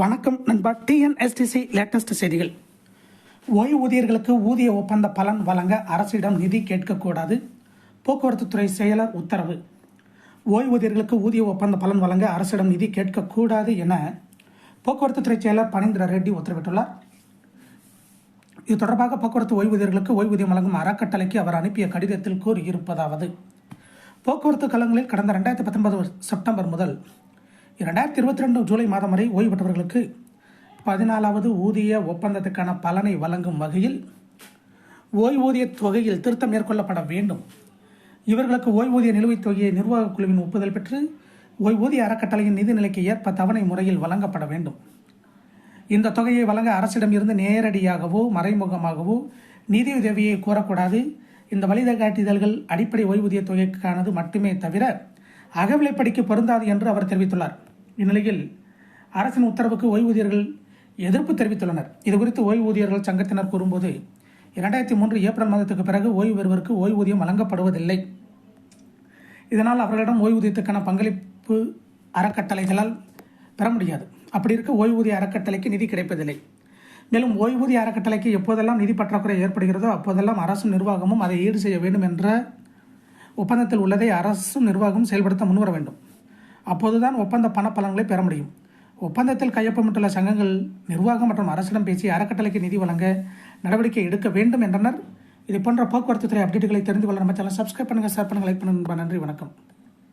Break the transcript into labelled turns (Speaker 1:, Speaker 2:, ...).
Speaker 1: வணக்கம் நண்பா. TNSTC latest செய்திகள். ஓய்வூதியர்களுக்கு ஊதிய ஒப்பந்த பலன் வழங்க அரசிடம் நிதி கேட்கக்கூடாது. போக்குவரத்து துறை செயலர் உத்தரவு. ஓய்வூதியர்களுக்கு ஊதிய ஒப்பந்த பலன் வழங்க அரசிடம் நிதி கேட்கக்கூடாது என போக்குவரத்து துறை செயலர் பனீந்திர ரெட்டி உத்தரவிட்டுள்ளார். இது தொடர்பாக போக்குவரத்து ஓய்வூதியர்களுக்கு ஓய்வூதியம் வழங்கும் அறக்கட்டளைக்கு அவர் அனுப்பிய கடிதத்தில் கூறியிருப்பதாவது: போக்குவரத்து கழகங்களில் கடந்த 2019 செப்டம்பர் முதல் 2022 ஜூலை மாதம் வரை ஓய்வு பெற்றவர்களுக்கு 14வது ஊதிய ஒப்பந்தத்துக்கான பலனை வழங்கும் வகையில் ஓய்வூதிய தொகையில் திருத்தம் மேற்கொள்ளப்பட வேண்டும். இவர்களுக்கு ஓய்வூதிய நிலுவைத் தொகையை நிர்வாகக் குழுவின் ஒப்புதல் பெற்று ஓய்வூதிய அறக்கட்டளையின் நிதிநிலைக்கு ஏற்ப தவணை முறையில் வழங்கப்பட வேண்டும். இந்த தொகையை வழங்க அரசிடம் இருந்து நேரடியாகவோ மறைமுகமாகவோ நிதியுதவியை கோரக்கூடாது. இந்த வழிகாட்டுதல்கள் அடிப்படை ஓய்வூதிய தொகைக்கானது மட்டுமே தவிர அகவிலைப்படிக்கு பொருந்தாது என்று அவர் தெரிவித்துள்ளார். இந்நிலையில் அரசின் உத்தரவுக்கு ஓய்வூதியர்கள் எதிர்ப்பு தெரிவித்துள்ளனர். இதுகுறித்து ஓய்வூதியர்கள் சங்கத்தினர் கூறும்போது, 2003 ஏப்ரல் மாதத்துக்கு பிறகு ஓய்வு பெறுவதற்கு ஓய்வூதியம் வழங்கப்படுவதில்லை. இதனால் அவர்களிடம் ஓய்வூதியத்துக்கான பங்களிப்பு அறக்கட்டளைகளால் பெற முடியாது. அப்படி இருக்க ஓய்வூதிய அறக்கட்டளைக்கு நிதி கிடைப்பதில்லை. மேலும் ஓய்வூதிய அறக்கட்டளைக்கு எப்போதெல்லாம் நிதி பற்றாக்குறை ஏற்படுகிறதோ அப்போதெல்லாம் அரசும் நிர்வாகமும் அதை ஈடு செய்ய வேண்டும் என்ற ஒப்பந்தத்தில் உள்ளதை அரசும் நிர்வாகமும் செயல்படுத்த முன்வர வேண்டும். அப்போதுதான் ஒப்பந்த பண பலன்களை பெற முடியும். ஒப்பந்தத்தில் கையொப்பமிட்டுள்ள சங்கங்கள் நிர்வாகம் மற்றும் அரசிடம் பேசி அறக்கட்டளைக்கு நிதி வழங்க நடவடிக்கை எடுக்க வேண்டும் என்றனர். இது போன்ற போக்குவரத்து துறை அப்டேட்டுகளை தெரிந்து கொள்ள நம்ம சேனலை சப்ஸ்கிரைப் பண்ணுங்கள், ஷேர் பண்ணுங்கள், லைக் பண்ணுங்கள். நன்றி, வணக்கம்.